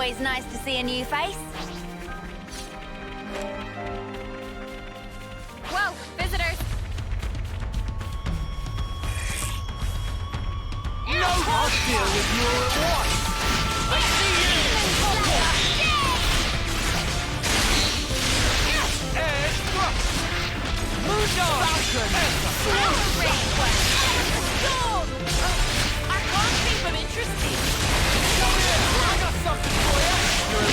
always nice to see a new face. Whoa, visitors! No, I'll deal with you all at once! I see you! Edge thrust! Moondog! Falcon! Storm! I can't think of interesting. Come here! I got something for you! You're a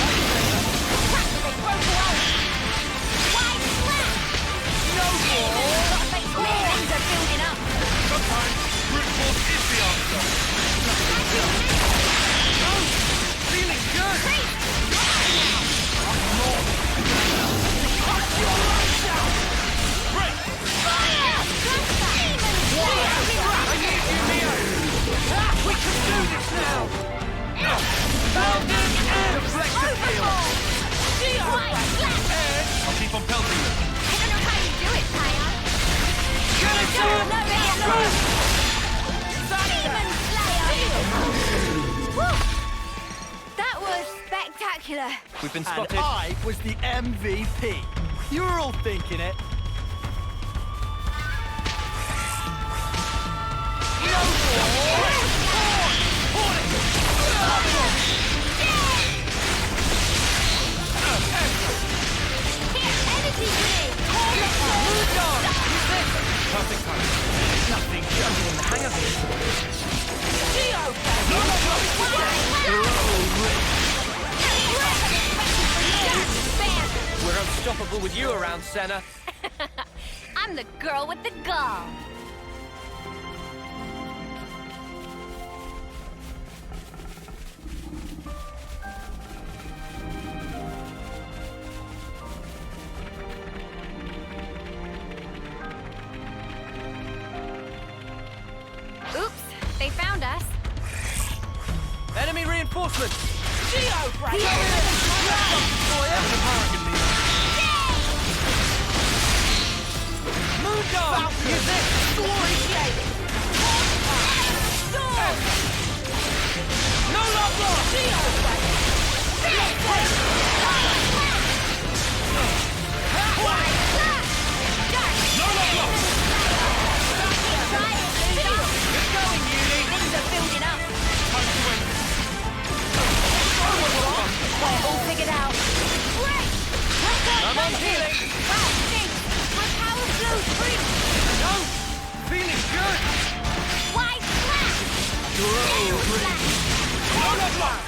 Wide slap! no more! Things are building up. Sometimes brute force is the answer. No! Feeling good! I'm more than cut your lights out! Break! I need you, Mio! We can do this now! Founding and deflected field! Edge! I'll keep on pelting them. I don't know how you do it, Kaya. Get it to him! Demon Slayer! Woo! That was spectacular. We've been And spotted. I was the MVP. You were all thinking it. Energy grenade! Perfect time. Nothing. I'm in the hang of it. We're unstoppable with you around, Senna. I'm the girl with the gall. Oops, they found us. Enemy reinforcements. Moondog! No love lost! No love lost! It's going, Uni. Things are building up. Time to win. All figured out. I'm on healing. Wow, thanks. My power flows free. No! Feeling good! Wide slap. No love lost!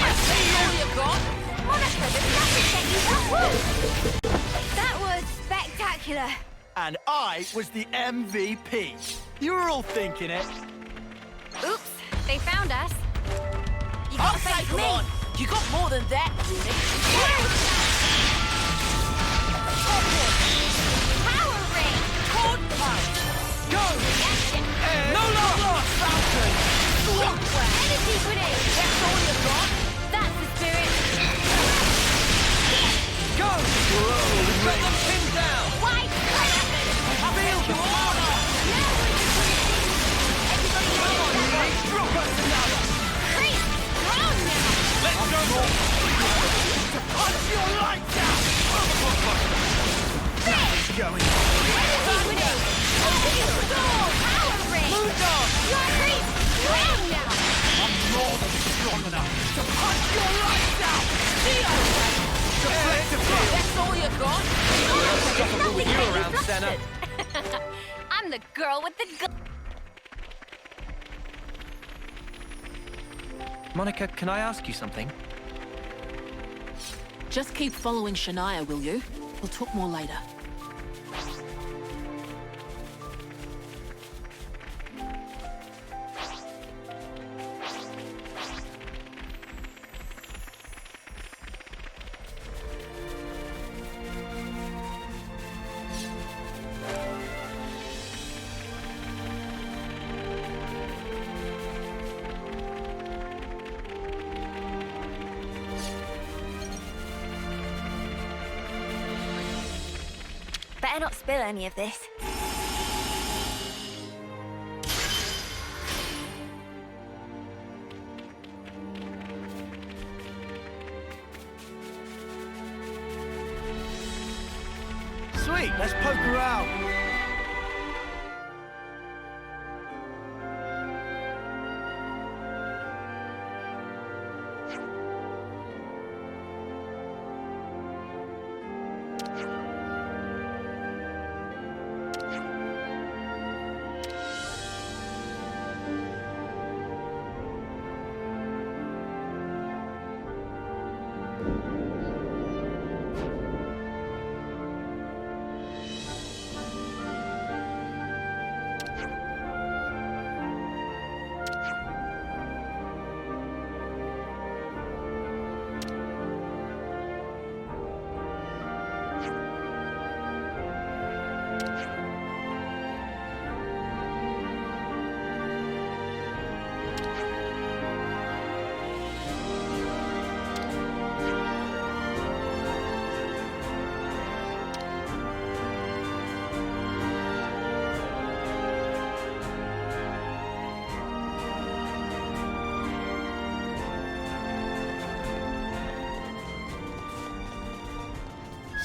I see you got. Monica, there's nothing that you got. That was spectacular. And I was the MVP. You were all thinking it. Oops, they found us. You got to face me. You got more than that, Uni. Power ring. Cord punch. Go! Reaction. No love lost! Falcon! Energy grenade. That's all you got? That's the spirit. Go! Got them pinned down. Wide slap. Feel the order! Drop us another! Creep. Strong now. Let's go! To punch your lights out! Nothing's going. Energy grenade. Power ring. Moondog! Creep. Strong now. I'm more than strong enough to punch your lights out! Deflective field! That's all you got? We're unstoppable with you around, Senna. I'm the girl with the gun. Monica, can I ask you something? Just keep following Shania, will you? We'll talk more later. Better not spill any of this. Sweet, let's poke around.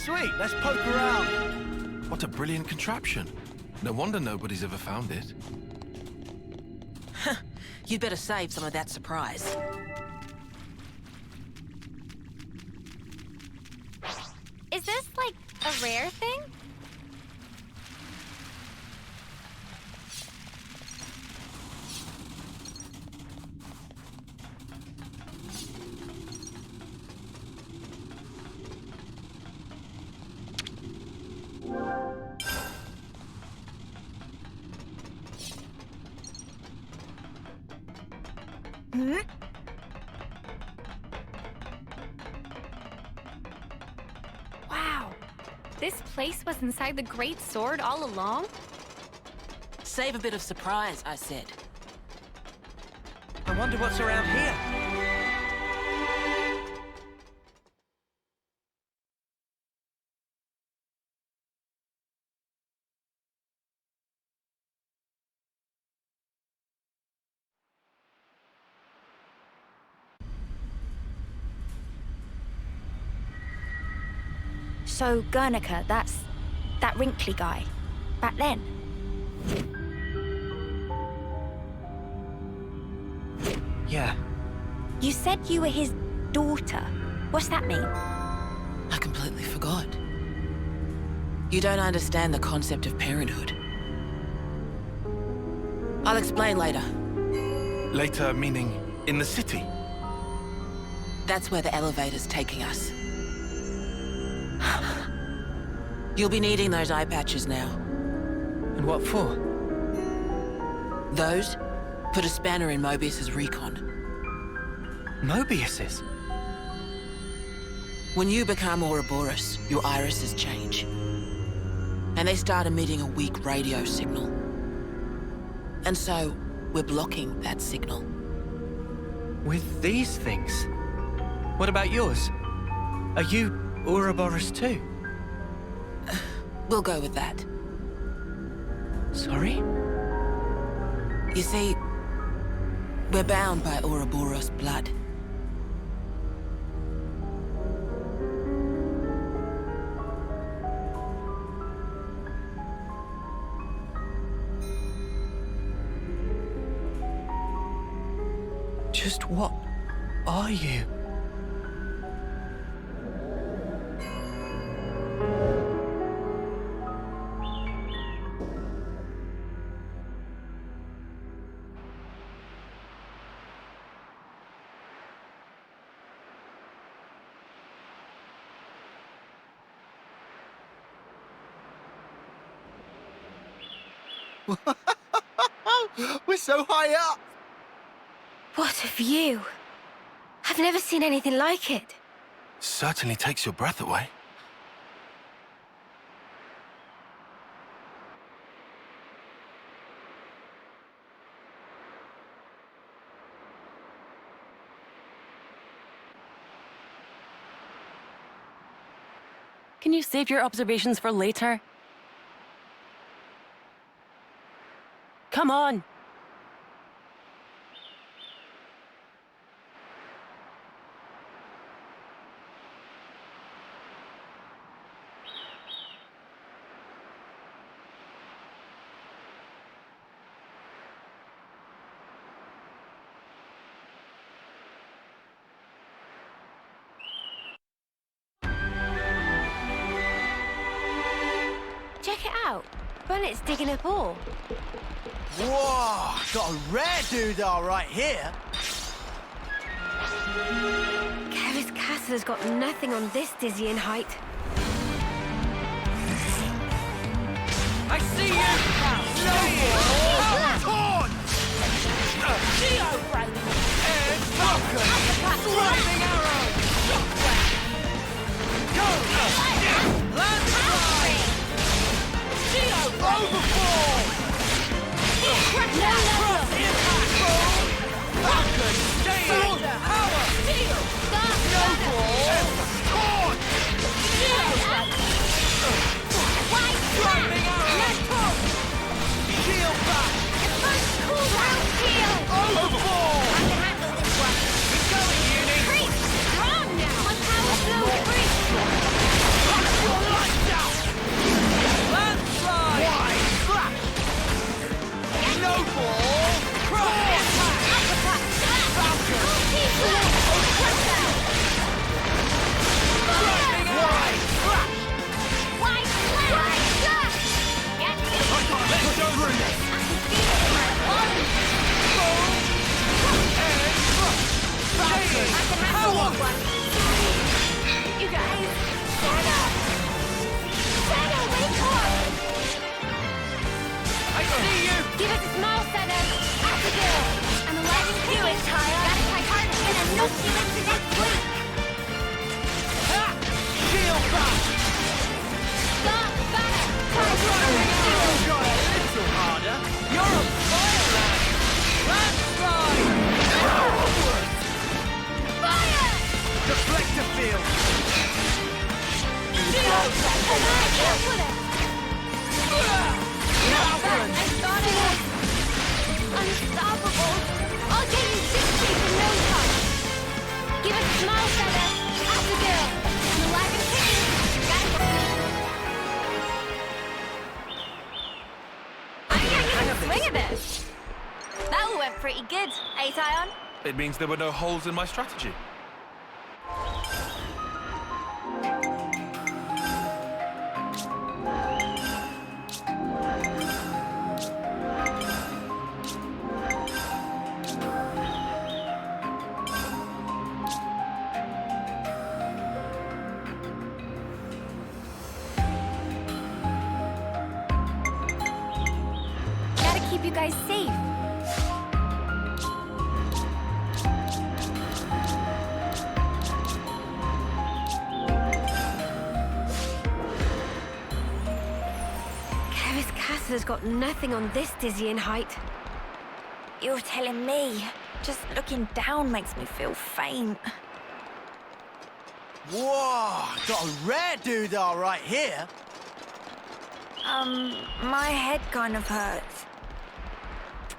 Sweet, let's poke around. What a brilliant contraption. No wonder nobody's ever found it. You'd better save some of that surprise. Is this, like, a rare thing? Wow. This place was inside the Great Sword all along? Save a bit of surprise, I said. I wonder what's around here. So, Guernica, that's that wrinkly guy. Back then. Yeah. You said you were his daughter. What's that mean? I completely forgot. You don't understand the concept of parenthood. I'll explain later. Later, meaning in the city? That's where the elevator's taking us. You'll be needing those eye patches now. And what for? Those put a spanner in Mobius's recon. Mobius's? When you become Ouroboros, your irises change. And they start emitting a weak radio signal. And so, we're blocking that signal. With these things? What about yours? Are you Ouroboros too? We'll go with that. Sorry? You see, we're bound by Ouroboros blood. Just what are you? We're so high up! What a view. I've never seen anything like it. Certainly takes your breath away. Can you save your observations for later? Come on! Check it out. Bunnet's digging up ore. Whoa! Got a rare doodah right here. Kevis Castle has got nothing on this dizzying height. I see you! Torn! Xenoblade! And Falcon! Flaming arrow! Go! Landslide! Xenoblade! Overfall! Cross impact! Falcon! Gale! Power! Snowball! Torn! Xenoblade! Flaming arrow! Shield back! Overfall! I can handle this one. Keep going, Uni! Freeze! Strong now! My power flow freeze! Your lights out! Landslide! Wide flash! Snowball! Cross impact! Uppercut! Falcon! Flaming arrow! Wide flash! Wide slash! Get me! I can't let go through this! I can feel it in my body! Falcon! I can handle this one. You guys! Shadow, wake up! I see you! Give us a small Shadow. Abigail! I'm alive and doing, Tyre. Gotta try hard and I'm not feeling to next week. Ha! Shield back! Stop, banner! Flaming arrow! Try a little harder! You're on fire, lad! Landslide! Fire! Deflector field! Falcon! I thought I was unstoppable. I'll get you 60 in no time. Give us a small Shadow. Abigail! I'm alive and kicking. I'm getting the swing of this. That all went pretty good, eh, Tyon? It means there were no holes in my strategy. Gotta keep you guys safe. Kevis Castle has got nothing on this dizzying height. You're telling me. Just looking down makes me feel faint. Whoa! Got a rare doodah right here. My head kind of hurts.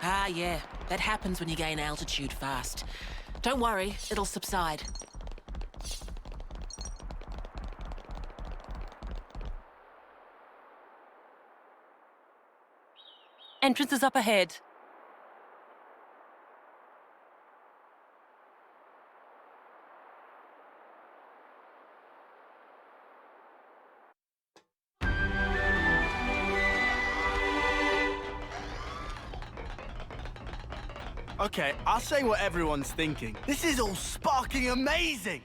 Ah, yeah. That happens when you gain altitude fast. Don't worry, it'll subside. Entrance is up ahead. Okay, I'll say what everyone's thinking. This is all sparking amazing!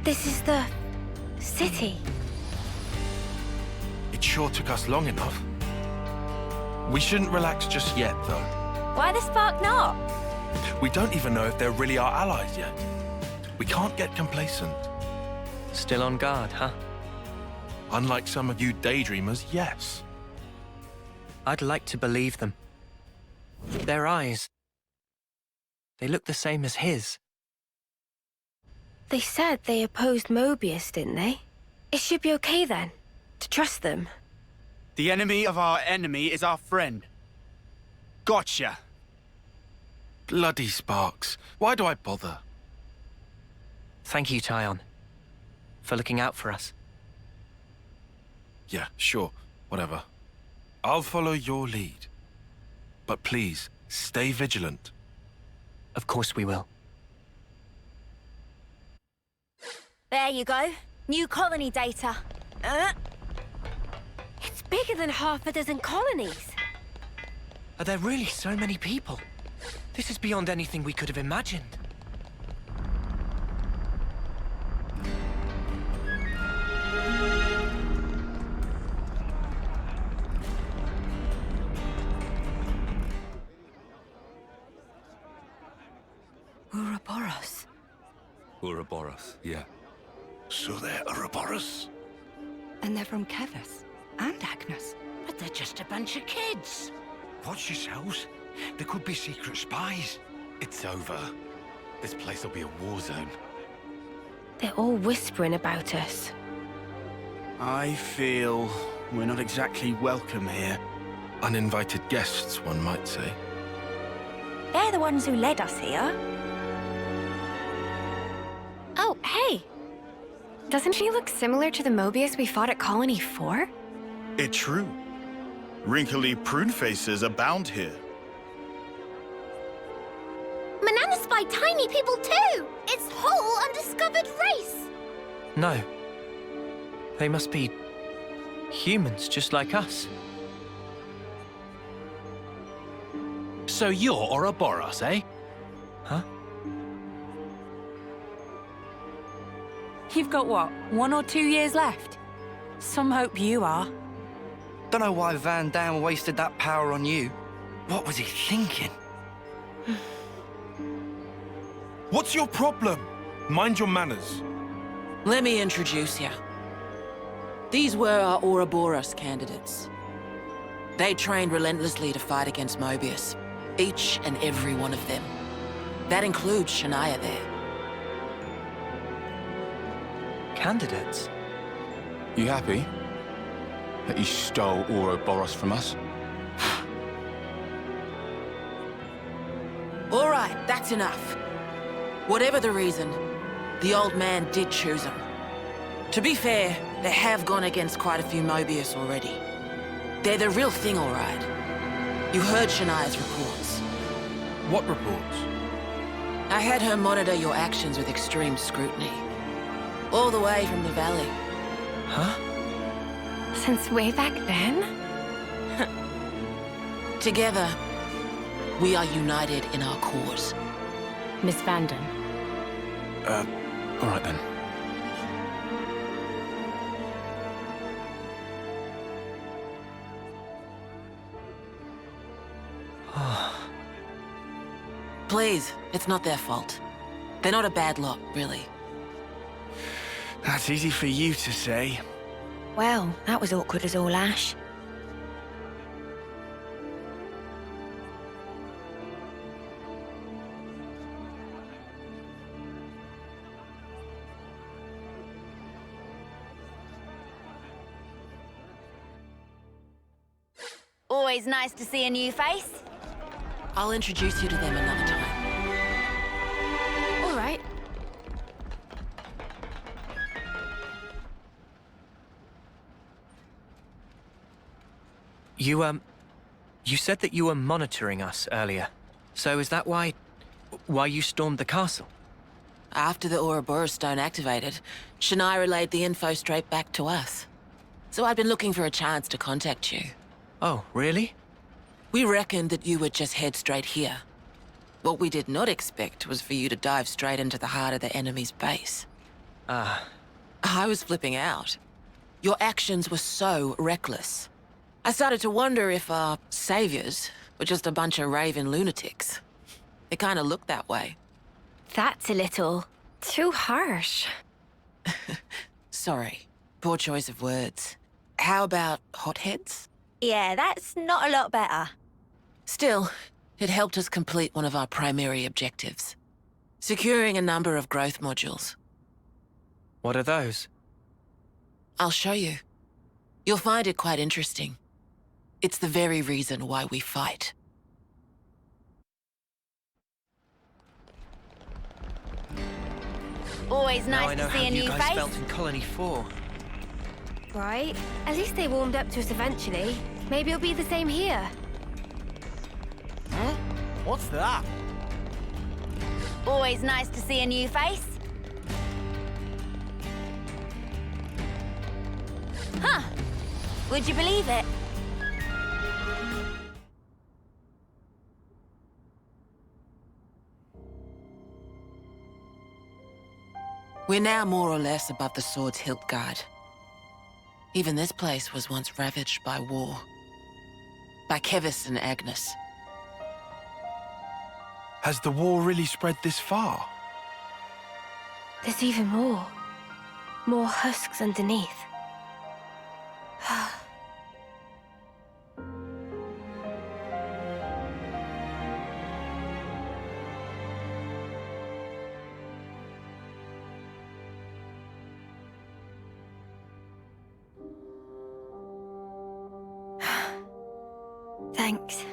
This is the city. It sure took us long enough. We shouldn't relax just yet, though. Why the spark not? We don't even know if they're really our allies yet. We can't get complacent. Still on guard, huh? Unlike some of you daydreamers, yes. I'd like to believe them. Their eyes, they look the same as his. They said they opposed Mobius, didn't they? It should be okay then, to trust them. The enemy of our enemy is our friend. Gotcha. Bloody Sparks. Why do I bother? Thank you, Tyon, for looking out for us. Yeah, sure. Whatever. I'll follow your lead. But please, stay vigilant. Of course we will. There you go. New colony data. It's bigger than half a dozen colonies. Are there really so many people? This is beyond anything we could have imagined. Ouroboros. Ouroboros, yeah. So they're Ouroboros? And they're from Kevus and Agnes. But they're just a bunch of kids. Watch yourselves. There could be secret spies. It's over. This place will be a war zone. They're all whispering about us. I feel we're not exactly welcome here. Uninvited guests, one might say. They're the ones who led us here. Oh, hey! Doesn't she look similar to the Mobius we fought at Colony 4? It's true. Wrinkly prune faces abound here. Manana spy tiny people too! It's whole undiscovered race! No. They must be humans, just like us. So you're Ouroboros, eh? Huh? You've got what, 1 or 2 years left? Some hope you are. Don't know why Van Dam wasted that power on you. What was he thinking? What's your problem? Mind your manners. Let me introduce you. These were our Ouroboros candidates. They trained relentlessly to fight against Mobius. Each and every one of them. That includes Shania there. Candidates? You happy that you stole Ouroboros from us? All right, that's enough. Whatever the reason, the old man did choose them. To be fair, they have gone against quite a few Mobius already. They're the real thing, all right. You heard Shania's reports. What reports? I had her monitor your actions with extreme scrutiny. All the way from the valley. Huh? Since way back then? Together, we are united in our cause. Miss Vanden. All right then. Please, it's not their fault. They're not a bad lot, really. That's easy for you to say. Well, that was awkward as all ash. Always nice to see a new face. I'll introduce you to them another time. All right. You said that you were monitoring us earlier. So is that why you stormed the castle? After the Ouroboros stone activated, Shania relayed the info straight back to us. So I'd been looking for a chance to contact you. Oh, really? We reckoned that you would just head straight here. What we did not expect was for you to dive straight into the heart of the enemy's base. Ah, I was flipping out. Your actions were so reckless. I started to wonder if our saviors were just a bunch of raving lunatics. It kind of looked that way. That's a little too harsh. Sorry, poor choice of words. How about hotheads? Yeah, that's not a lot better. Still, it helped us complete one of our primary objectives. Securing a number of growth modules. what are those? I'll show you. You'll find it quite interesting. It's the very reason why we fight. Always Now I nice know to see how a you new guys face. felt in Colony 4. Right? At least they warmed up to us eventually. Maybe it'll be the same here. Huh? What's that? Always nice to see a new face. Huh. Would you believe it? We're now more or less above the sword's hilt guard. Even this place was once ravaged by war. By Kevis and Agnes. Has the war really spread this far? There's even more. More husks underneath. Thanks.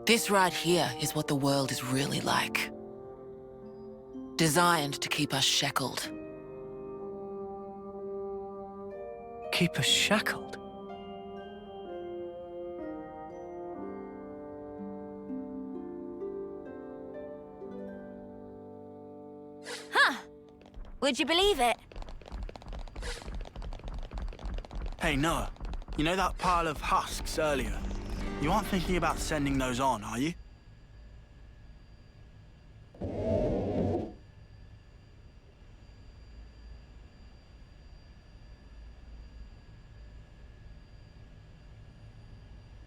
This right here is what the world is really like. Designed to keep us shackled. Keep us shackled? Huh. Would you believe it? Hey, Noah. You know that pile of husks earlier? You aren't thinking about sending those on, are you?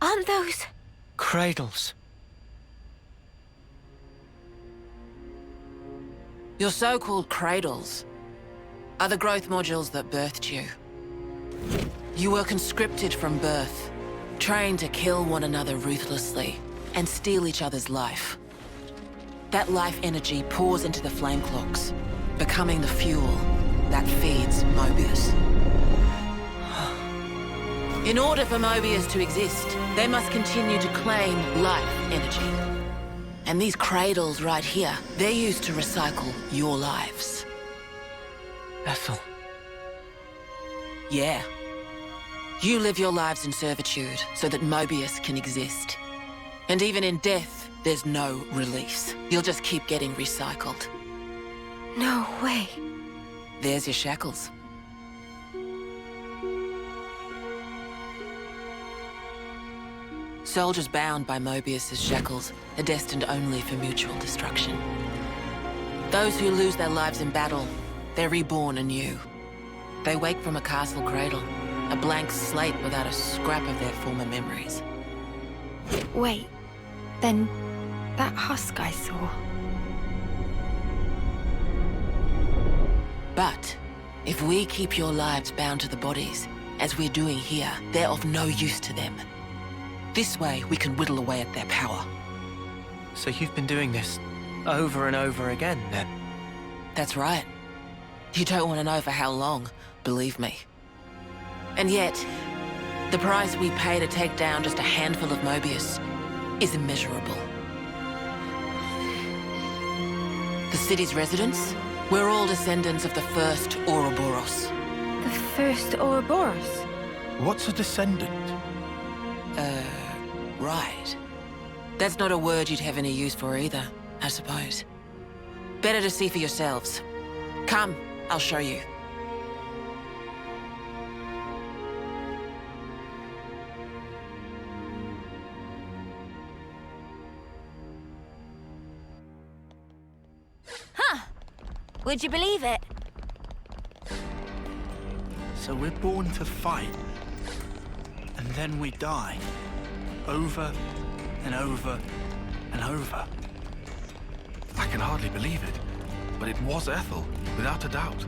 Aren't those... Cradles. Your so-called cradles are the growth modules that birthed you. You were conscripted from birth, trained to kill one another ruthlessly and steal each other's life. That life energy pours into the flame clocks, becoming the fuel that feeds Mobius. In order for Mobius to exist, they must continue to claim life energy. And these cradles right here, they're used to recycle your lives. Ethel. Yeah. You live your lives in servitude so that Mobius can exist. And even in death, there's no release. You'll just keep getting recycled. No way. There's your shackles. Soldiers bound by Mobius's shackles are destined only for mutual destruction. Those who lose their lives in battle, they're reborn anew. They wake from a castle cradle, a blank slate without a scrap of their former memories. Wait. Then... that husk I saw... But if we keep your lives bound to the bodies, as we're doing here, they're of no use to them. This way, we can whittle away at their power. So you've been doing this over and over again, then? That's right. You don't want to know for how long, believe me. And yet, the price we pay to take down just a handful of Mobius is immeasurable. The city's residents, we're all descendants of the first Ouroboros. The first Ouroboros? What's a descendant? Right. That's not a word you'd have any use for either, I suppose. Better to see for yourselves. Come, I'll show you. Would you believe it? So we're born to fight, and then we die. Over and over and over. I can hardly believe it, but it was Ethel, without a doubt.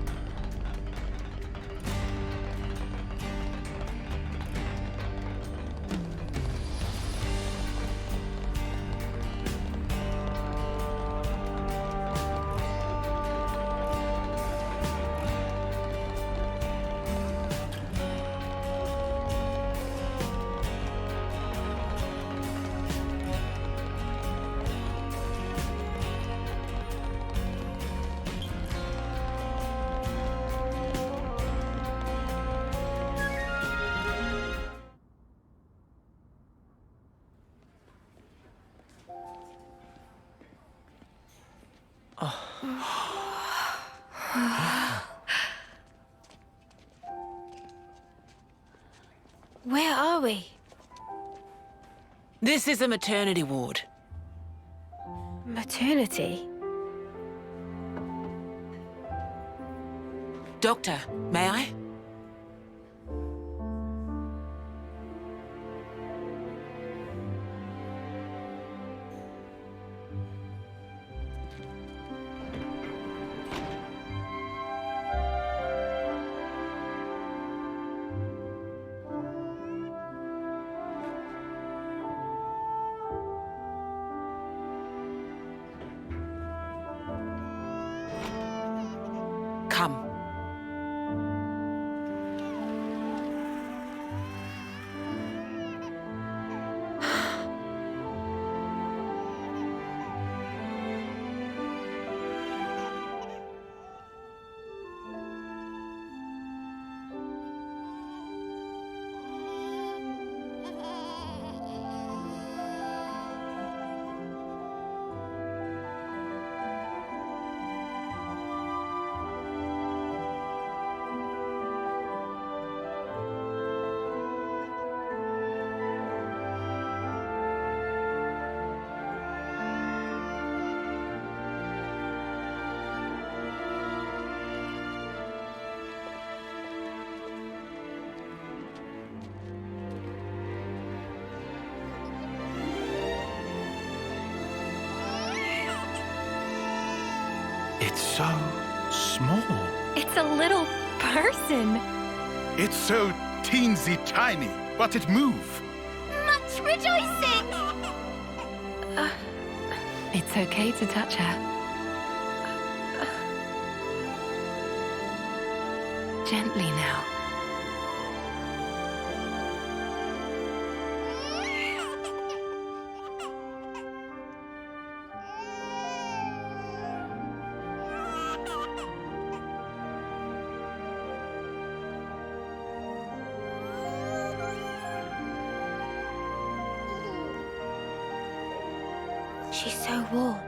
Where are we? This is a maternity ward. Maternity? Doctor, may I? Come. It's so small. It's a little person. It's so teensy tiny, but it moves. Much rejoicing! It's okay to touch her. Gently now. She's so warm.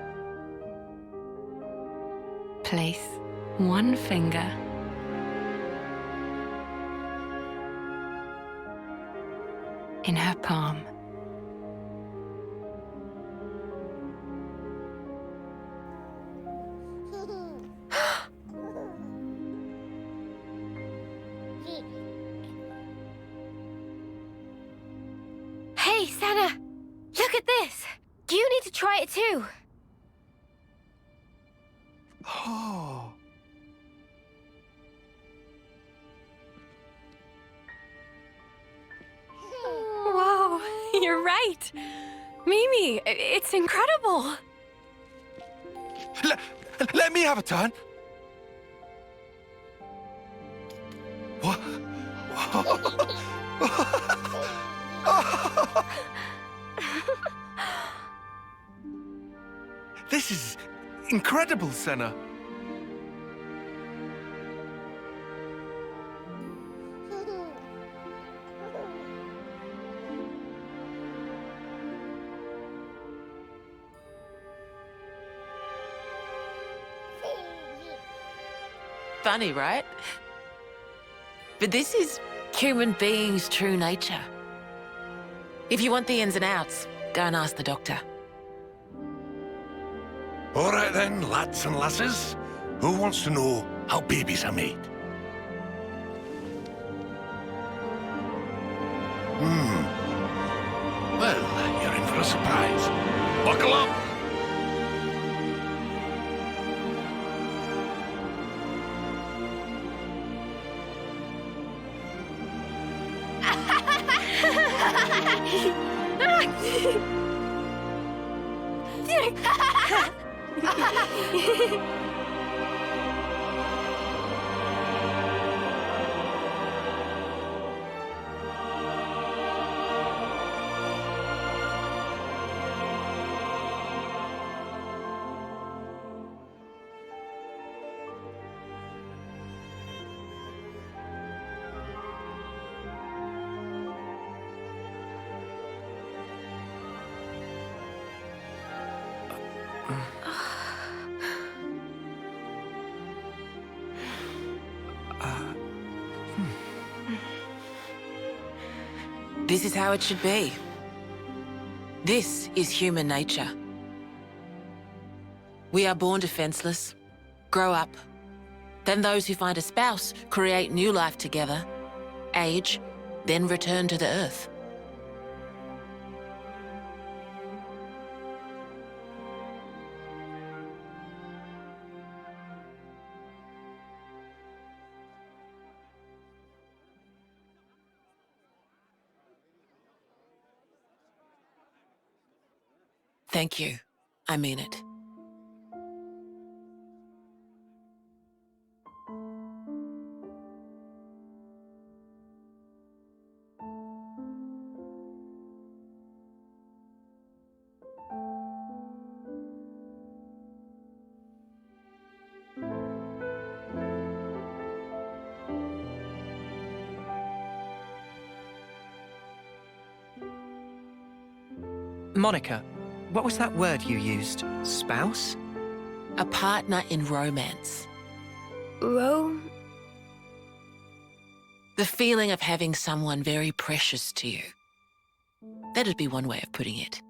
Place one finger in her palm. Hey, Sana! Look at this! You need to try it too! Oh. Whoa, you're right. Mimi, it's incredible. Let me have a turn. What? This is incredible, Senna. Funny, right? But this is human beings' true nature. If you want the ins and outs, go and ask the doctor. All right then, lads and lasses. Who wants to know how babies are made? Well, you're in for a surprise. Buckle up! This is how it should be. This is human nature. We are born defenseless, grow up. Then those who find a spouse create new life together, age, then return to the earth. Thank you. I mean it. Monica, what was that word you used? Spouse? A partner in romance. Rome? The feeling of having someone very precious to you. That'd be one way of putting it.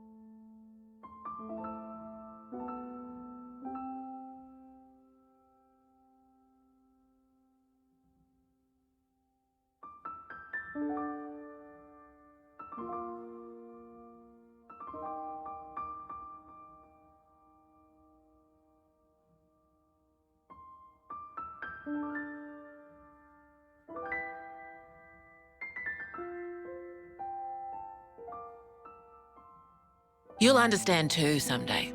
You'll understand too someday.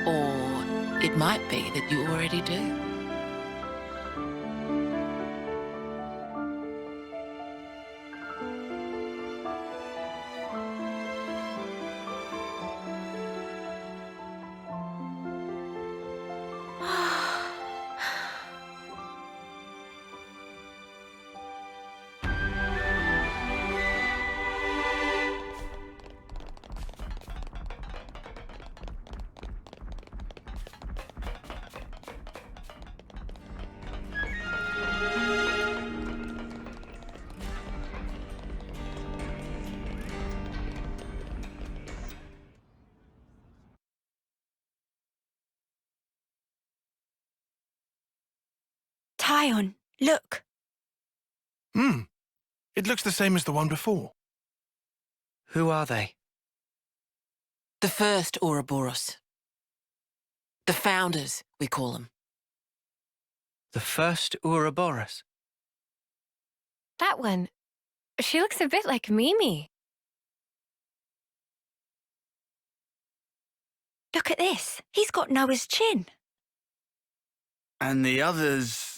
Or it might be that you already do. Tyon, look. It looks the same as the one before. Who are they? The first Ouroboros. The founders, we call them. The first Ouroboros? That one. She looks a bit like Mimi. Look at this. He's got Noah's chin. And the others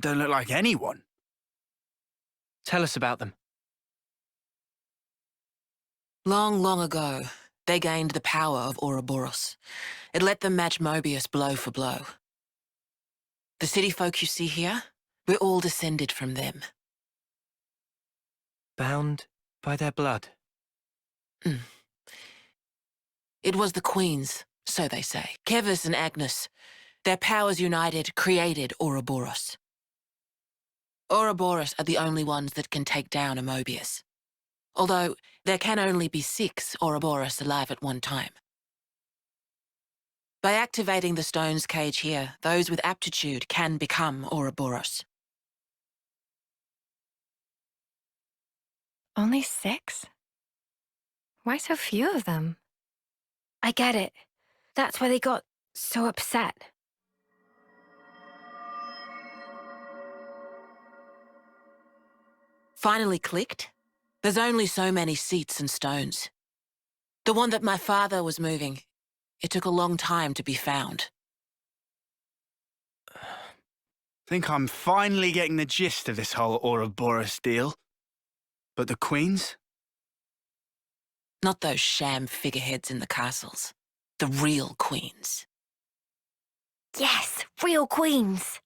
don't look like anyone. Tell us about them. Long, long ago, they gained the power of Ouroboros. It let them match Mobius blow for blow. The city folk you see here, we're all descended from them. Bound by their blood? It was the Queen's So they say. Kevus and Agnes, their powers united, created Ouroboros. Ouroboros are the only ones that can take down a Mobius. Although, there can only be 6 Ouroboros alive at one time. By activating the stone's cage here, those with aptitude can become Ouroboros. Only 6? Why so few of them? I get it. That's why they got so upset. Finally clicked? There's only so many seats and stones. The one that my father was moving, it took a long time to be found. Think I'm finally getting the gist of this whole Ouroboros deal. But the queens? Not those sham figureheads in the castles. The real queens. Yes, real queens.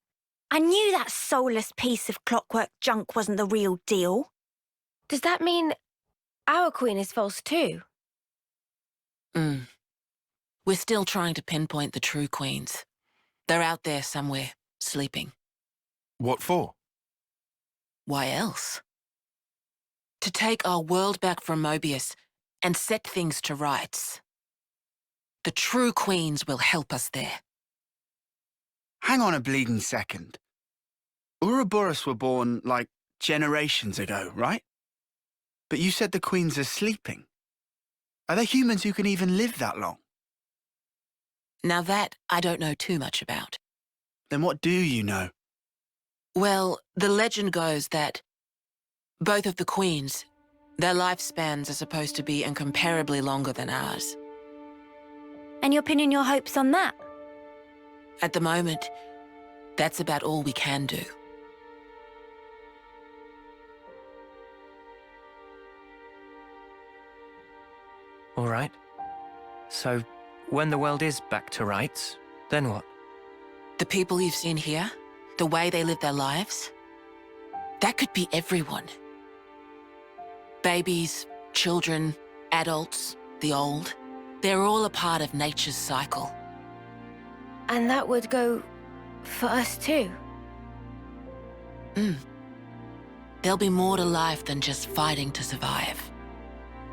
I knew that soulless piece of clockwork junk wasn't the real deal. Does that mean our queen is false too? We're still trying to pinpoint the true queens. They're out there somewhere, sleeping. What for? Why else? To take our world back from Mobius and set things to rights. The true queens will help us there. Hang on a bleeding second. Ouroboros were born, like, generations ago, right? But you said the queens are sleeping. Are there humans who can even live that long? Now that I don't know too much about. Then what do you know? Well, the legend goes that both of the queens, their lifespans are supposed to be incomparably longer than ours. And you're pinning your hopes on that? At the moment, that's about all we can do. All right. So, when the world is back to rights, then what? The people you've seen here, the way they live their lives, that could be everyone. Babies, children, adults, the old, they're all a part of nature's cycle. And that would go for us too? There'll be more to life than just fighting to survive.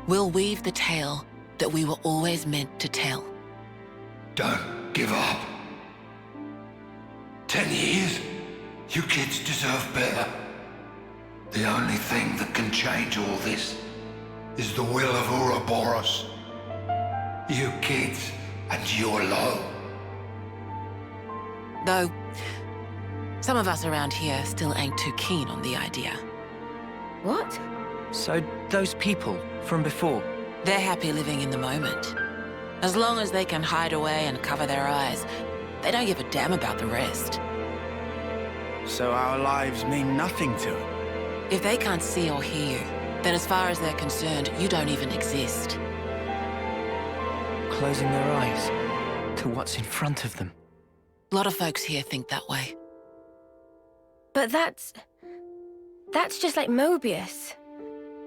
We'll weave the tale that we were always meant to tell. Don't give up. 10 years? You kids deserve better. The only thing that can change all this is the will of Ouroboros. You kids and you alone. Though, some of us around here still ain't too keen on the idea. What? So, those people from before? They're happy living in the moment. As long as they can hide away and cover their eyes, they don't give a damn about the rest. So our lives mean nothing to them? If they can't see or hear you, then as far as they're concerned, you don't even exist. Closing their eyes to what's in front of them. A lot of folks here think that way. But that's just like Mobius.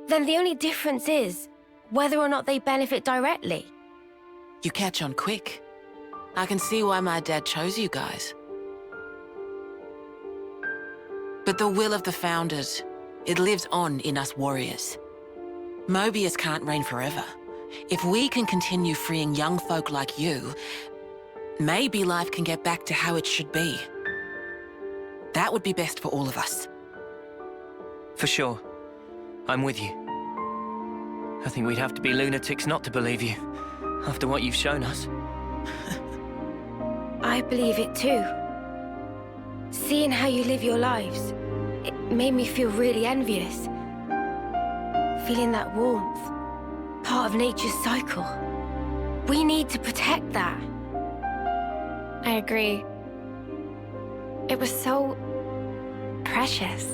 Then the only difference is whether or not they benefit directly. You catch on quick. I can see why my dad chose you guys. But the will of the Founders, it lives on in us warriors. Mobius can't reign forever. If we can continue freeing young folk like you, maybe life can get back to how it should be. That would be best for all of us. For sure. I'm with you. I think we'd have to be lunatics not to believe you, after what you've shown us. I believe it too. Seeing how you live your lives, it made me feel really envious. Feeling that warmth, part of nature's cycle. We need to protect that. I agree. It was so precious.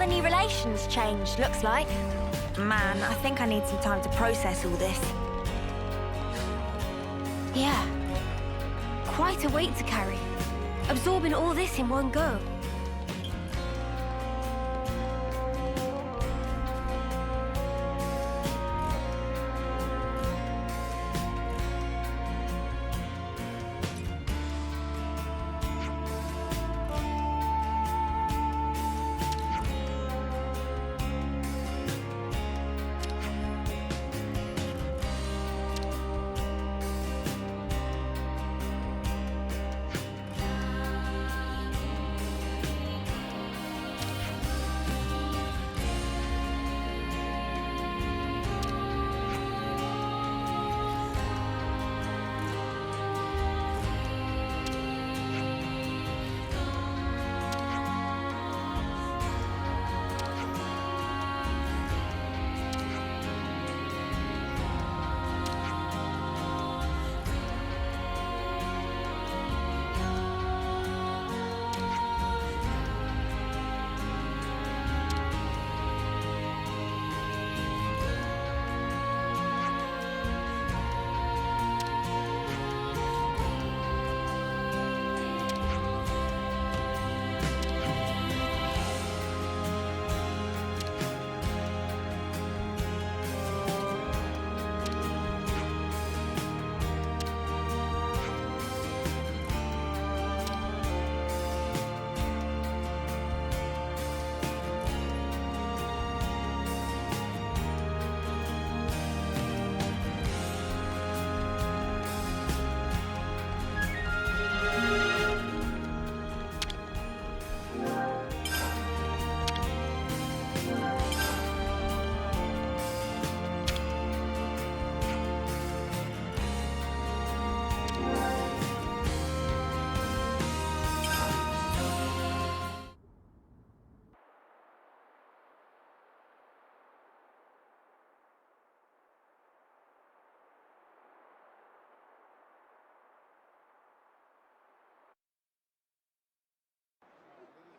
Fatherly relations changed, looks like. Man, I think I need some time to process all this. Yeah. Quite a weight to carry. Absorbing all this in one go.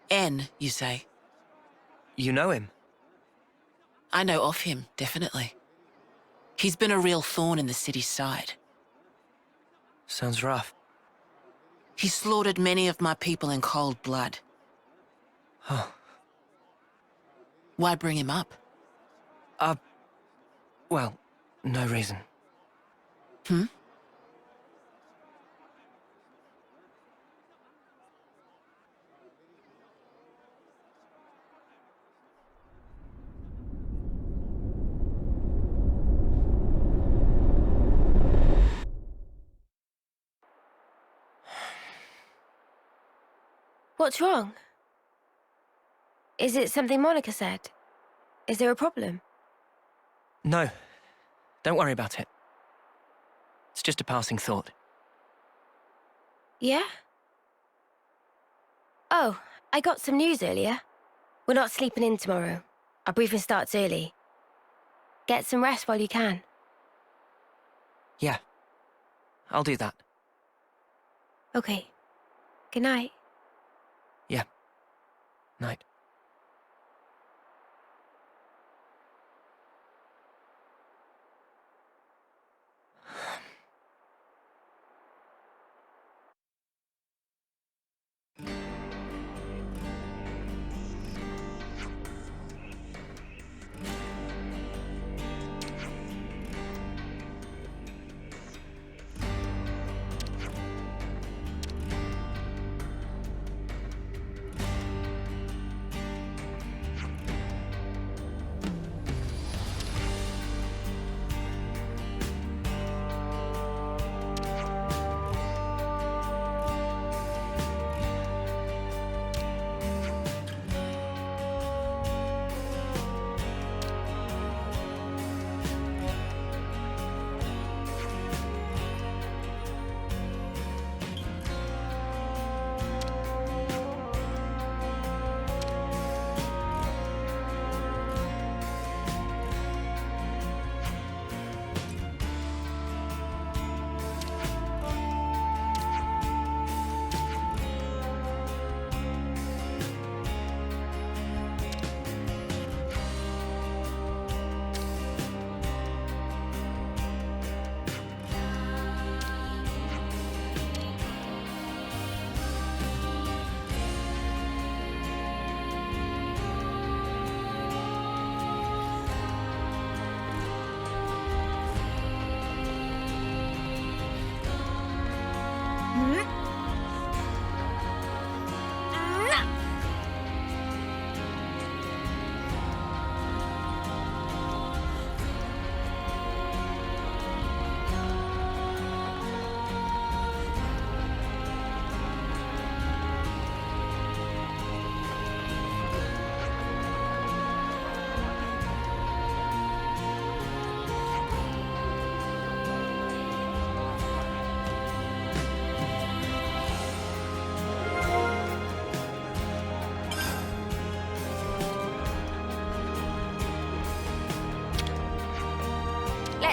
N, you say? You know him? I know of him, definitely. He's been a real thorn in the city's side. Sounds rough. He slaughtered many of my people in cold blood. Huh. Why bring him up? Well, no reason. Hmm? What's wrong? Is it something Monica said? Is there a problem? No. Don't worry about it. It's just a passing thought. Yeah? Oh, I got some news earlier. We're not sleeping in tomorrow. Our briefing starts early. Get some rest while you can. Yeah. I'll do that. Okay. Good night. Yeah. Night.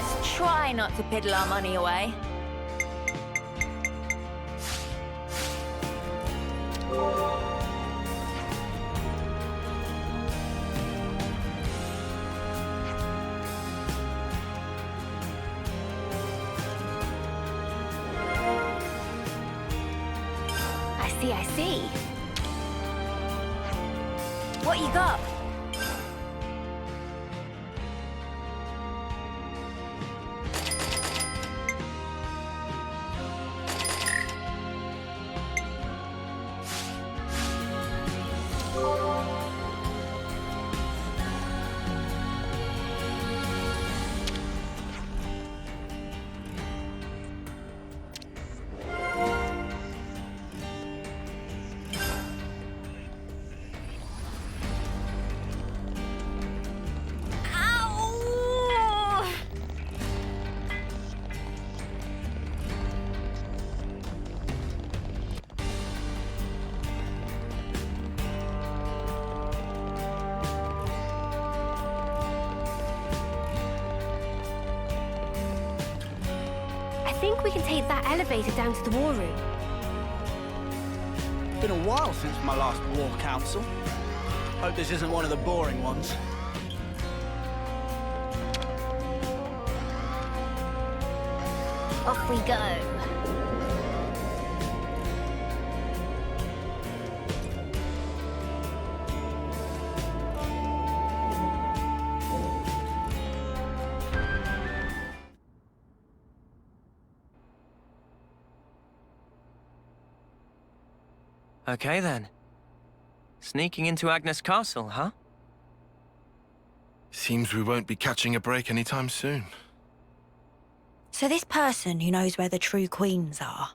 Let's try not to piddle our money away. I see. What you got? I think we can take that elevator down to the war room. Been a while since my last war council. Hope this isn't one of the boring ones. Off we go. Okay then. Sneaking into Agnes Castle, huh? Seems we won't be catching a break anytime soon. So this person who knows where the true queens are...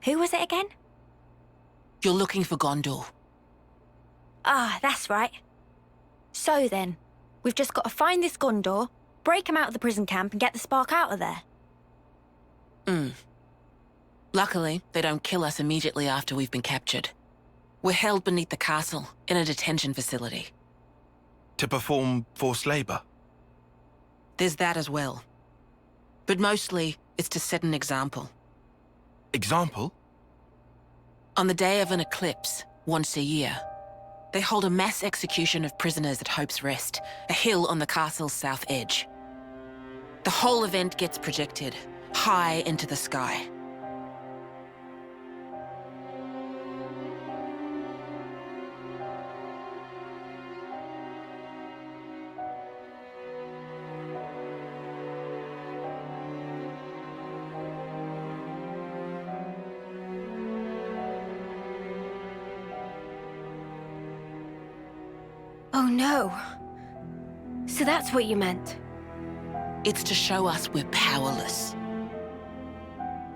who was it again? You're looking for Gondor. Ah, that's right. So then, we've just got to find this Gondor, break him out of the prison camp and get the spark out of there. Luckily, they don't kill us immediately after we've been captured. We're held beneath the castle, in a detention facility. To perform forced labor? There's that as well. But mostly, it's to set an example. Example? On the day of an eclipse, once a year, they hold a mass execution of prisoners at Hope's Rest, a hill on the castle's south edge. The whole event gets projected, high into the sky. Oh no. So that's what you meant. It's to show us we're powerless.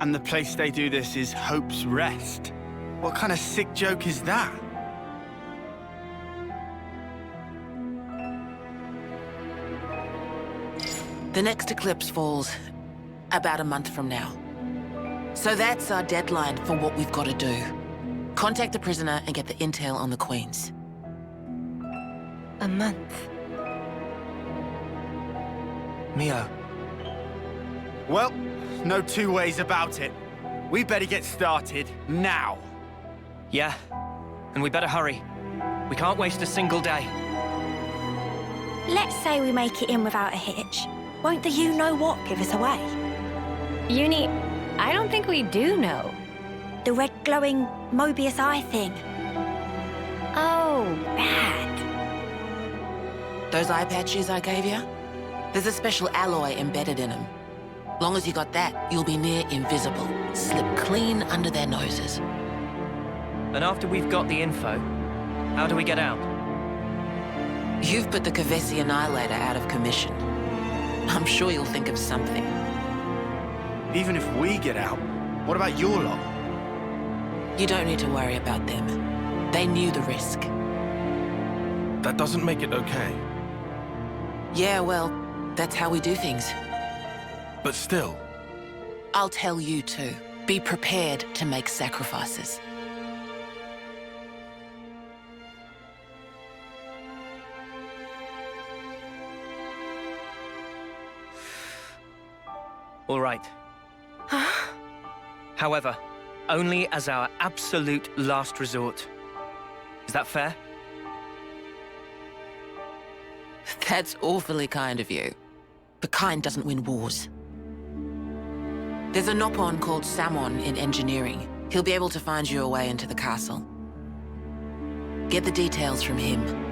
And the place they do this is Hope's Rest. What kind of sick joke is that? The next eclipse falls about a month from now. So that's our deadline for what we've got to do. Contact the prisoner and get the intel on the queens. A month. Mio. Well, no two ways about it. We better get started now. Yeah, and we better hurry. We can't waste a single day. Let's say we make it in without a hitch. Won't the you-know-what give us away? Uni, I don't think we do know. The red glowing Mobius eye thing. Oh, bad. Those eye patches I gave you? There's a special alloy embedded in them. Long as you got that, you'll be near invisible. Slip clean under their noses. And after we've got the info, how do we get out? You've put the Kavesi Annihilator out of commission. I'm sure you'll think of something. Even if we get out, what about your lot? You don't need to worry about them. They knew the risk. That doesn't make it okay. Yeah, well, that's how we do things. But still. I'll tell you too. Be prepared to make sacrifices. All right. However, only as our absolute last resort. Is that fair? That's awfully kind of you. But kind doesn't win wars. There's a Nopon called Samon in engineering. He'll be able to find you a way into the castle. Get the details from him.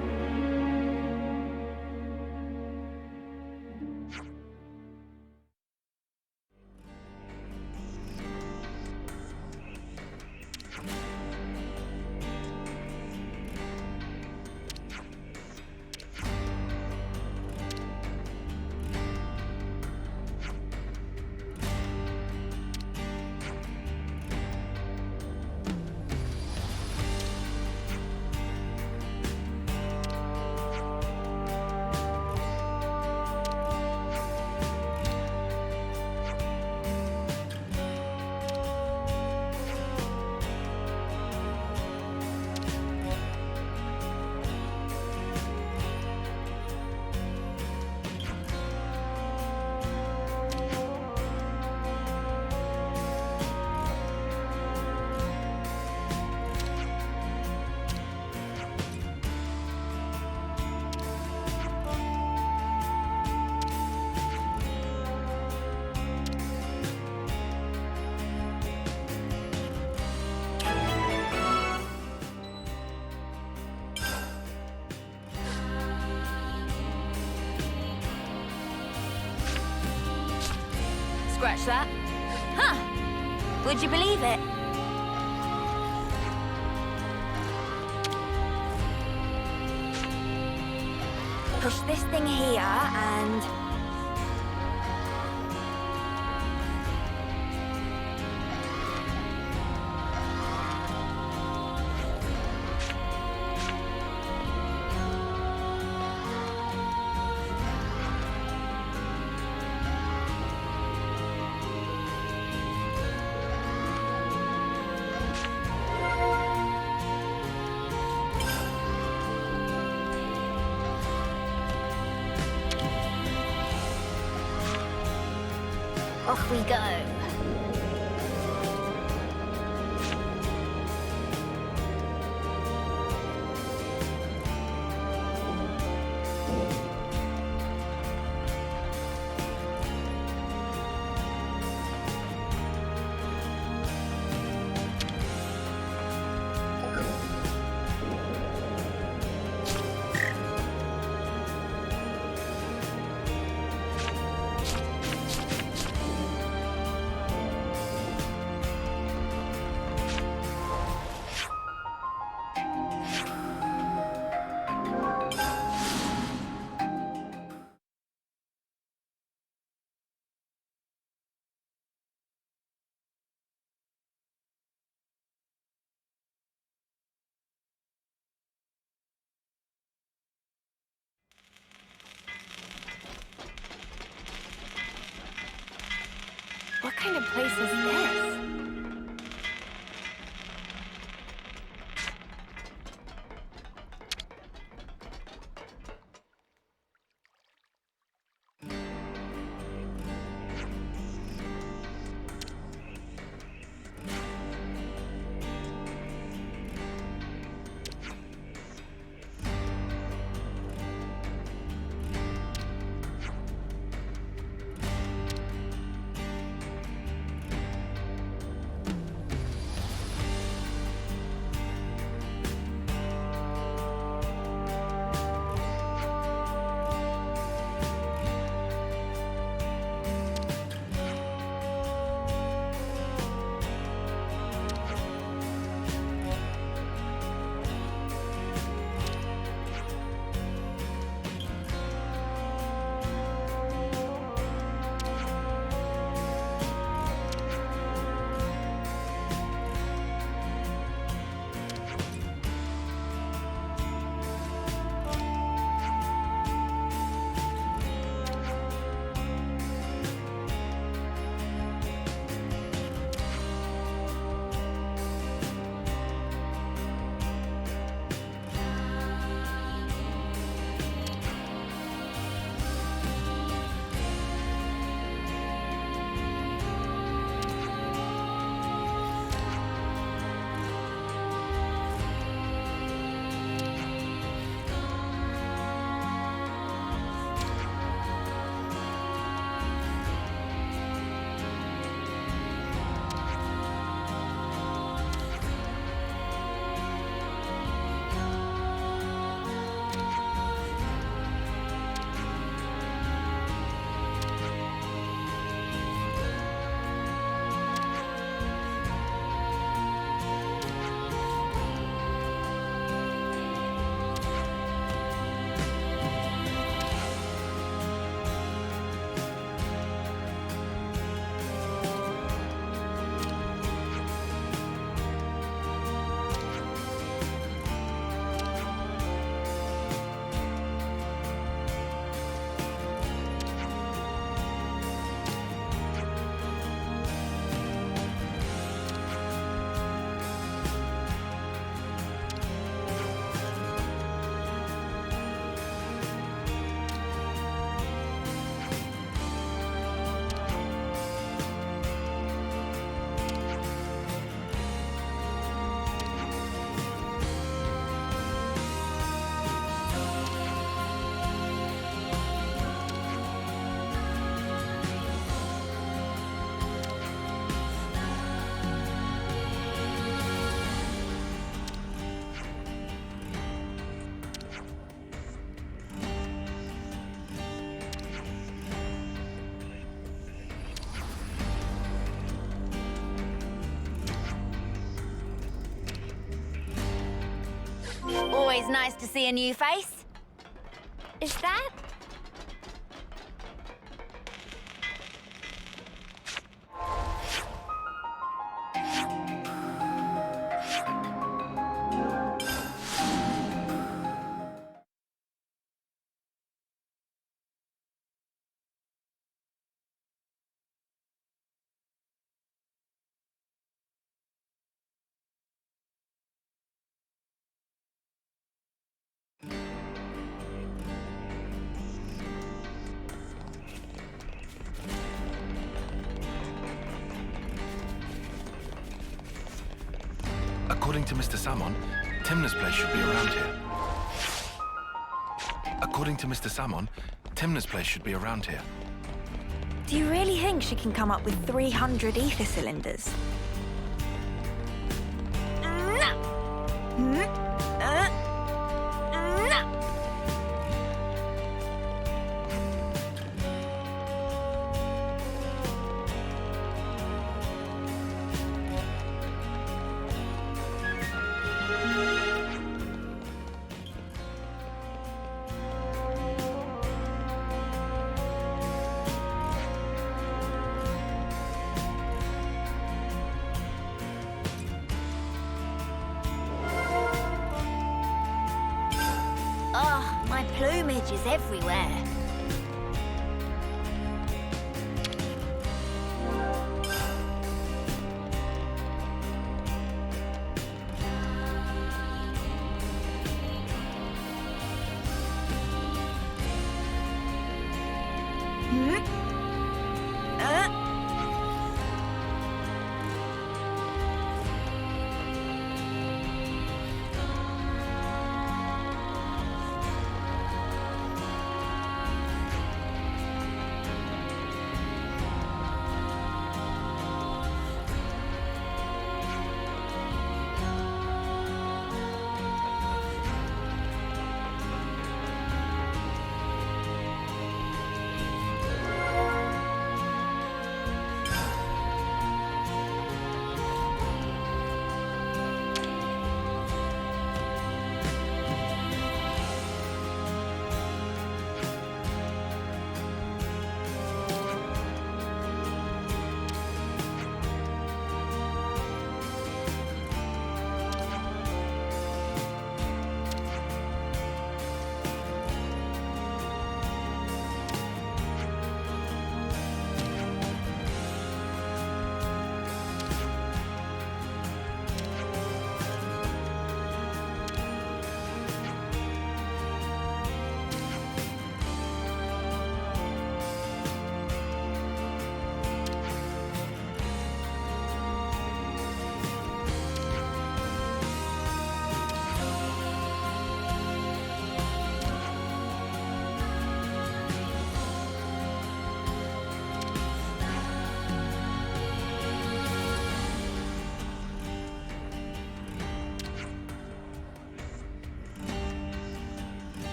Scratch that. Huh. Would you believe it? Push this thing here and... off we go. What kind of place is this? Always nice to see a new face. Is that... According to Mr. Salmon, Timna's place should be around here. According to Mr. Salmon, Timna's place should be around here. Do you really think she can come up with 300 ether cylinders? Oh, my plumage is everywhere.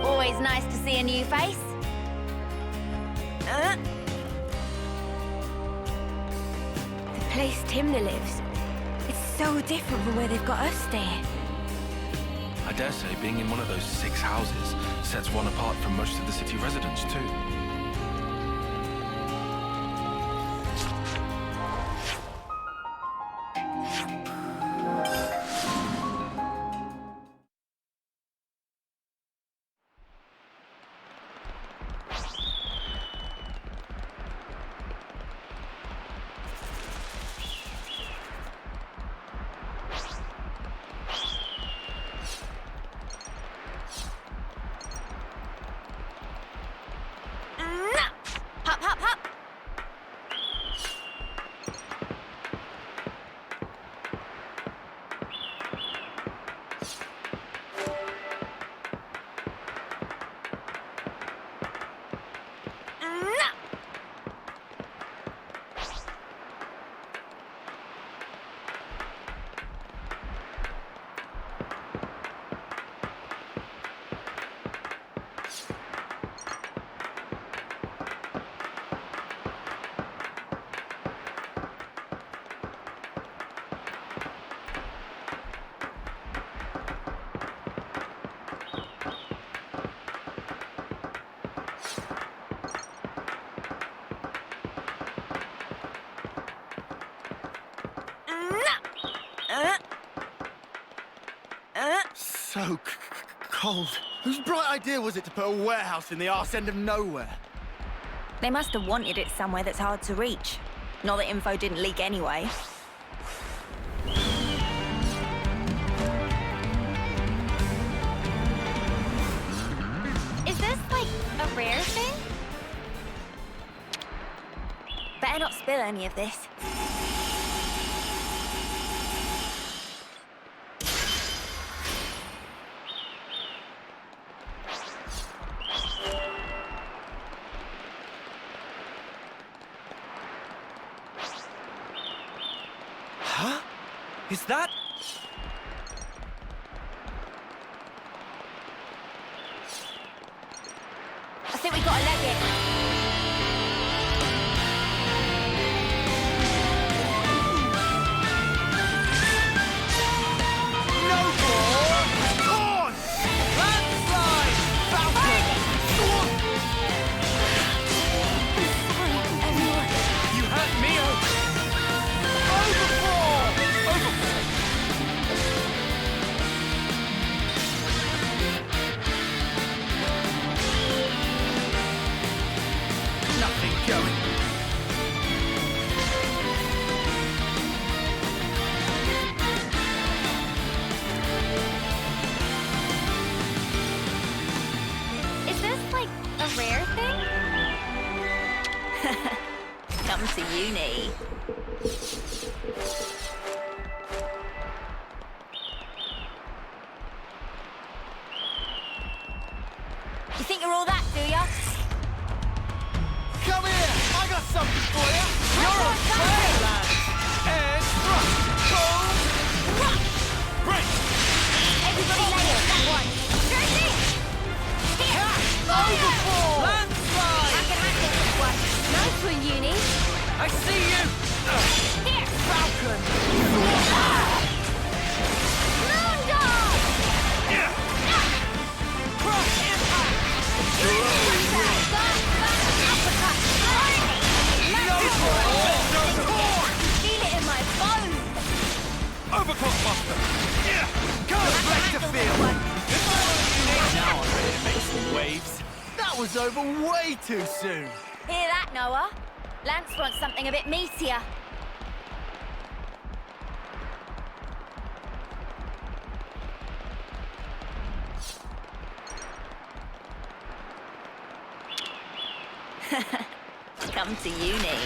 Always nice to see a new face. The place Timna lives, it's so different from where they've got us staying. I dare say being in one of those 6 houses sets one apart from most of the city residents, too. so cold. Whose bright idea was it to put a warehouse in the arse end of nowhere? They must have wanted it somewhere that's hard to reach. Not that info didn't leak anyway. Is this, like, a rare thing? Better not spill any of this. Huh? Is that... I think we gotta leg it. No more! Torn! Landslide! Falcon! You hurt me! Overfall! Nothing going. Is this, like, a rare thing? Come to uni. You think you're all that, do ya? Come here! I got something for you! You're on fire, lad! And thrust! Boom! Rush! Break! Everybody lay it, that one. Jersey! Here! Overfall! Landslide! I can handle this one. Nice one, Uni. I see you! Here! Falcon! Moondog! Crush! Impact! Uppercut! No more! Feel it in my bones! Overclock Buster! Go! Break the field! Now I'm ready to make some waves. That was over way too soon! Hear that, Noah? Lance wants something a bit meatier. Come to uni.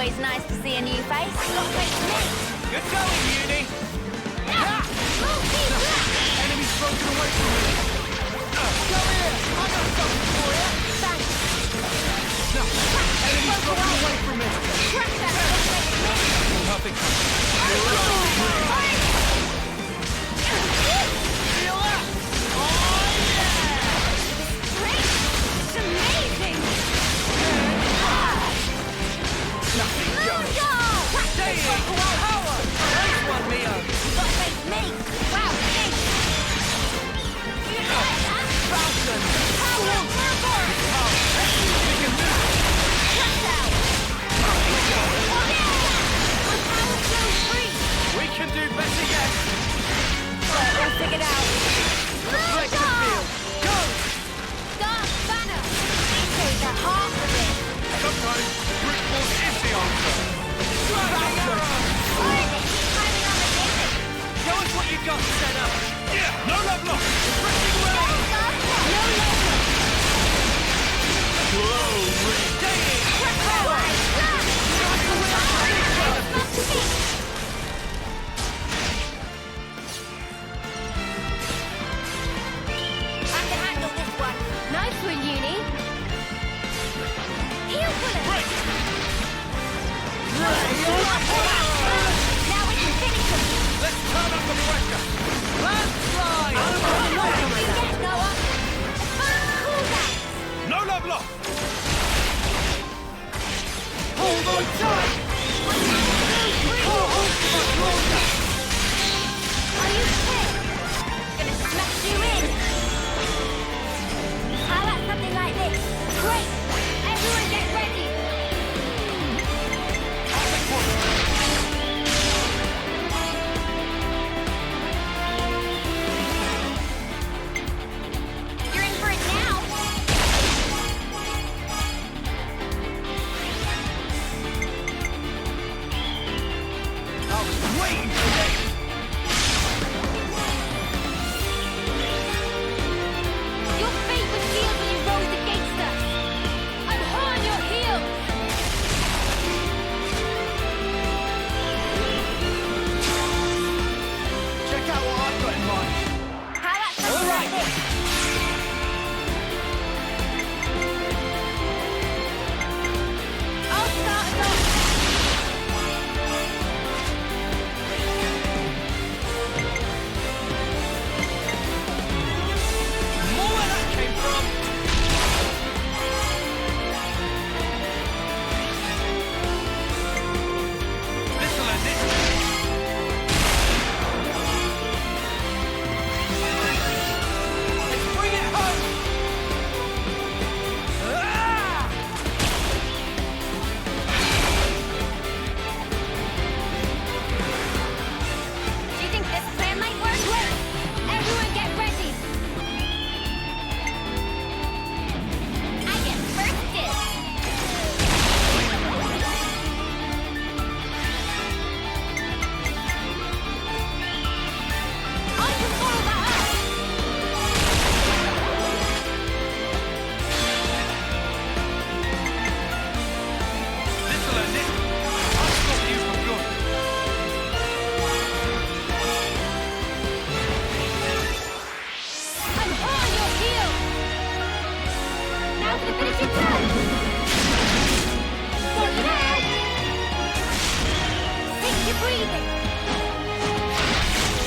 Always nice to see a new face. Good going, Uni! Enemy's broken away from me! Go here! I got something for you! Thanks. No! Enemy's broken away from me! Perfect. Feel that? Oh, yeah! It's amazing! Nothing goes! Stay in! Power! Nice one, Mio! Got to face me! Wow, thanks! Falcon! Power! We can do it! Crash out! Power flows free! We can do better yet! We'll figure it out. Reflect the field! Go! Dark Banner! Take the heart of it! Sometimes brute force is the answer. Driving arrow! Timing on the David! Show us what you got set up! Yeah, no love lost. Pressing well! No level! Stay in! I can handle this one. Nice one, Uni. Heel puller! Break. Now we can finish him! Let's turn up the pressure! Landslide! You get, Noah! Cool down! No love lost. Hold on tight! Are you sick? Gonna smash you in! How about something like this? Great! Everyone get ready! You're in for it now! I was waiting for this! Your fate was sealed when you rose against us! Unhorn your heels! Check out what I've got in mind. How about something like this? I'll start us off! More where that came from! This'll end it! Let's bring it home! Ah! Do you think this plan might work? Great! Everyone get ready! I get first dibs! I can follow that up! This'll end it! I'll stop you from good! Unhorn your heels! Now for the finishing touch! Work it out! Take your breathing!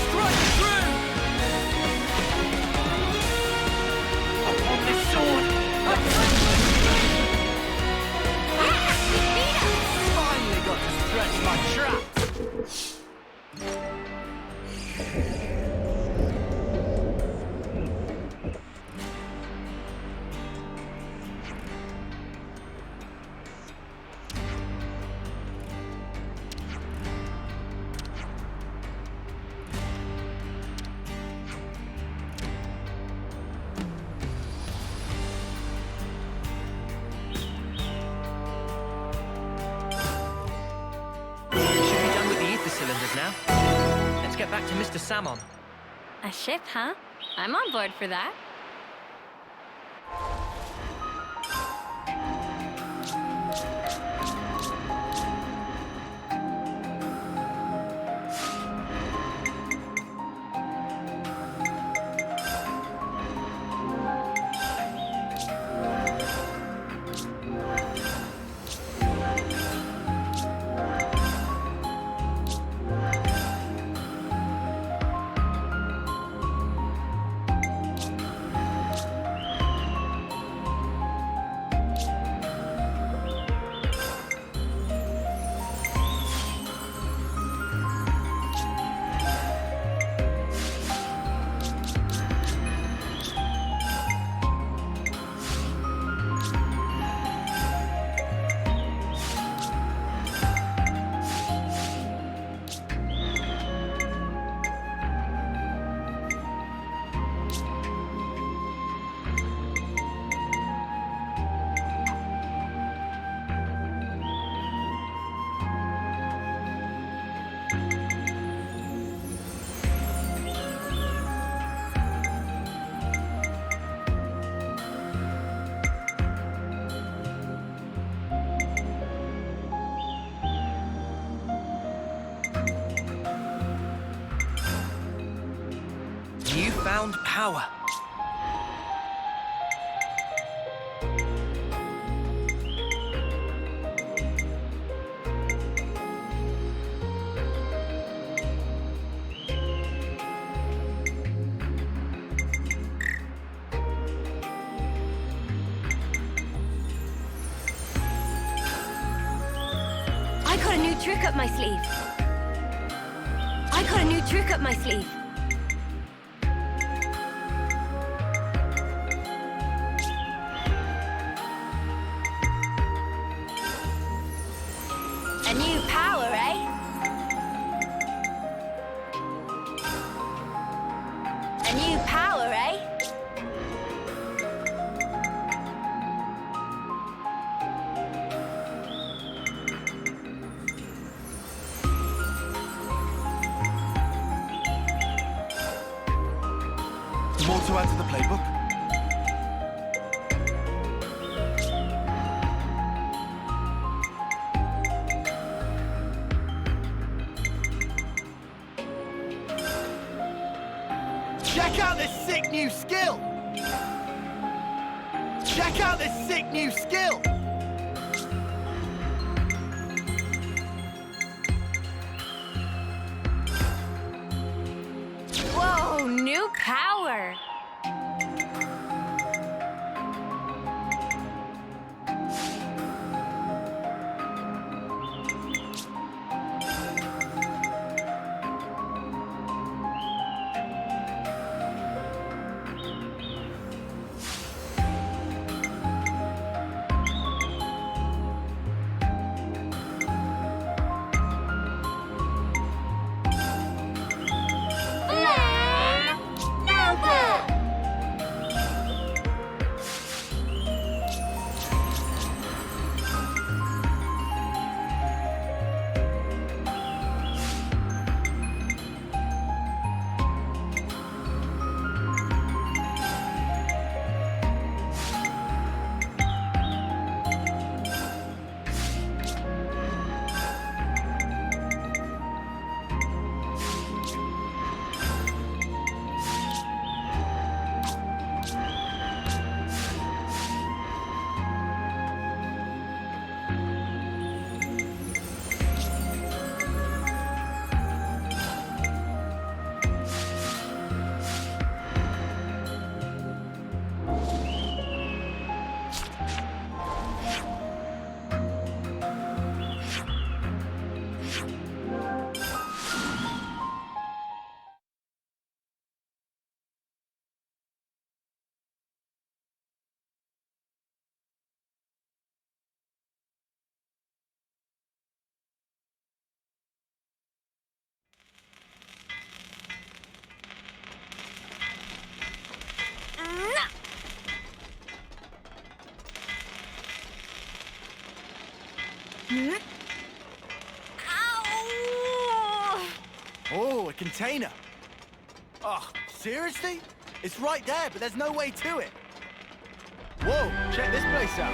Strike through! Upon this sword! Yeah! You beat us! Finally got to stretch my trap. Should be done with the ether cylinders now. Let's get back to Mr. Salmon. A ship, huh? I'm on board for that. newfound power. I got a new trick up my sleeve. I got a new trick up my sleeve. A new power, eh? A new power, eh? More to add to the playbook? Check out this sick new skill! Check out this sick new skill! Whoa, new power! Oh, a container. Oh, seriously? It's right there, but there's no way to it. Whoa, check this place out.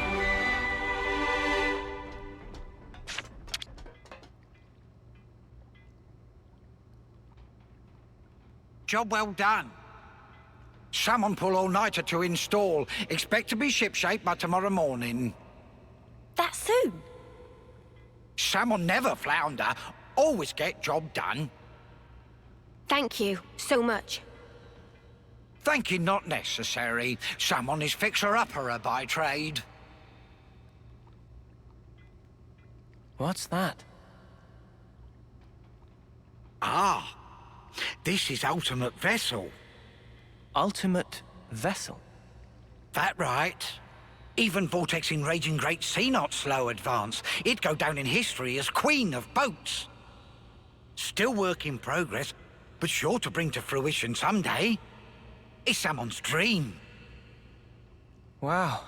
Job well done. Salmon pull all-nighter to install. Expect to be shipshape by tomorrow morning. That soon? Salmon never flounder. Always get job done. Thank you so much. Thank you not necessary. Salmon is fixer-upperer by trade. What's that? Ah, this is ultimate vessel. Ultimate vessel? That right. Even Vortexing Raging Great Sea not slow advance. It'd go down in history as queen of boats. Still work in progress, but sure to bring to fruition someday. It's someone's dream. Wow.